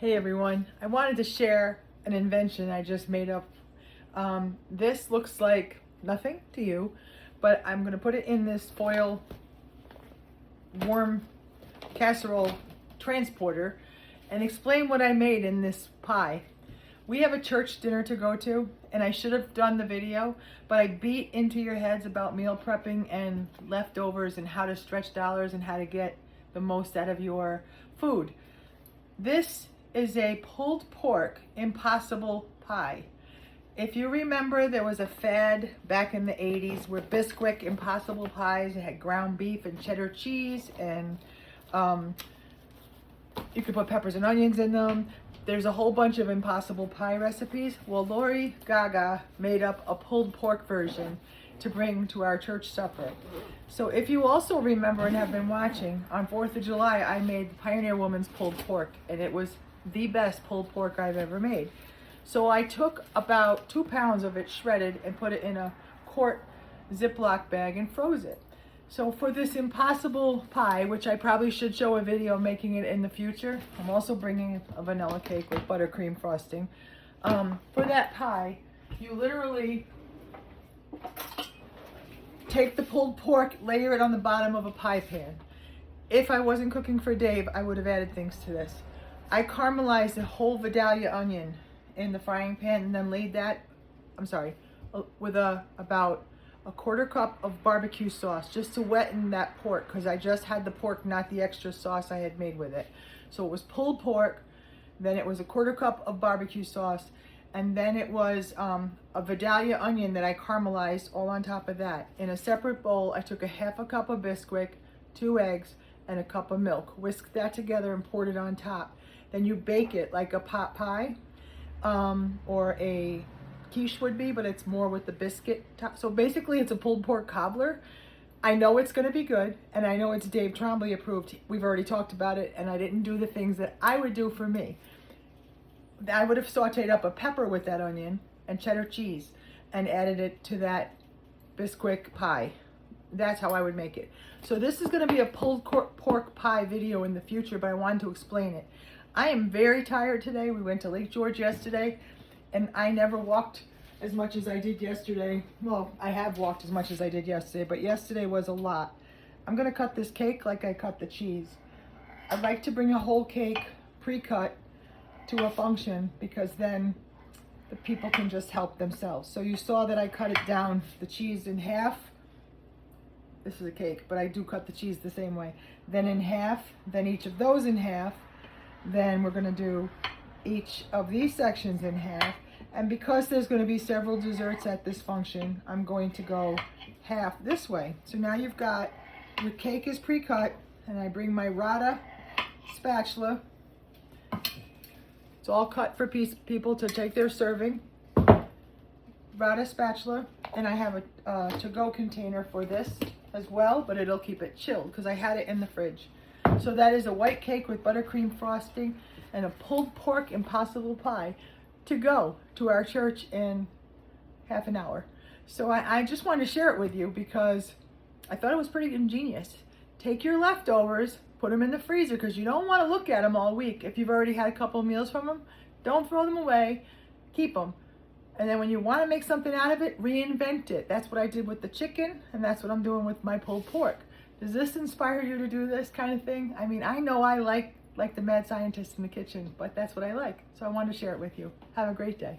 Hey everyone, I wanted to share an invention I just made up. This looks like nothing to you, but I'm going to put it in this foil warm casserole transporter and explain what I made in this pie. We have a church dinner to go to, and I should have done the video, but I beat into your heads about meal prepping and leftovers and how to stretch dollars and how to get the most out of your food. This is a pulled pork impossible pie. If you remember, there was a fad back in the 80s where Bisquick impossible pies, it had ground beef and cheddar cheese, and you could put peppers and onions in them. There's a whole bunch of impossible pie recipes. Well, Lori Gaga made up a pulled pork version to bring to our church supper. So if you also remember and have been watching, on 4th of July, I made Pioneer Woman's pulled pork, and it was the best pulled pork I've ever made. So I took about 2 pounds of it shredded and put it in a quart Ziploc bag and froze it. So for this impossible pie, which I probably should show a video making it in the future, I'm also bringing a vanilla cake with buttercream frosting. For that pie, you literally take the pulled pork, layer it on the bottom of a pie pan. If I wasn't cooking for Dave, I would have added things to this. I caramelized a whole Vidalia onion in the frying pan and then laid that, with about a quarter cup of barbecue sauce just to wetten that pork, because I just had the pork, not the extra sauce I had made with it. So it was pulled pork, then it was a quarter cup of barbecue sauce, and then it was a Vidalia onion that I caramelized all on top of that. In a separate bowl, I took a half a cup of Bisquick, 2 eggs, and a cup of milk. Whisked that together and poured it on top. Then you bake it like a pot pie, or a quiche would be, but it's more with the biscuit top. So basically it's a pulled pork cobbler. I know it's gonna be good, and I know it's Dave Trombley approved. We've already talked about it, and I didn't do the things that I would do for me. I would have sauteed up a pepper with that onion and cheddar cheese and added it to that Bisquick pie. That's how I would make it. So this is gonna be a pulled pork pie video in the future, but I wanted to explain it. I am very tired today. We went to Lake George yesterday, and I never walked as much as I did yesterday. Well, I have walked as much as I did yesterday, but yesterday was a lot. I'm gonna cut this cake like I cut the cheese. I'd like to bring a whole cake pre-cut to a function, because then the people can just help themselves. So you saw that I cut it down, the cheese in half. This is a cake, but I do cut the cheese the same way. Then in half, then each of those in half. Then we're gonna do each of these sections in half. And because there's gonna be several desserts at this function, I'm going to go half this way. So now you've got, your cake is pre-cut, and I bring my Rada spatula. It's all cut for people to take their serving. Rada spatula, and I have a to-go container for this as well, but it'll keep it chilled because I had it in the fridge. So that is a white cake with buttercream frosting and a pulled pork impossible pie to go to our church in half an hour. So I just wanted to share it with you because I thought it was pretty ingenious. Take your leftovers, put them in the freezer, because you don't want to look at them all week. If you've already had a couple of meals from them, don't throw them away, keep them. And then when you want to make something out of it, reinvent it. That's what I did with the chicken, and that's what I'm doing with my pulled pork. Does this inspire you to do this kind of thing? I mean, I know I like the mad scientist in the kitchen, but that's what I like. So I wanted to share it with you. Have a great day.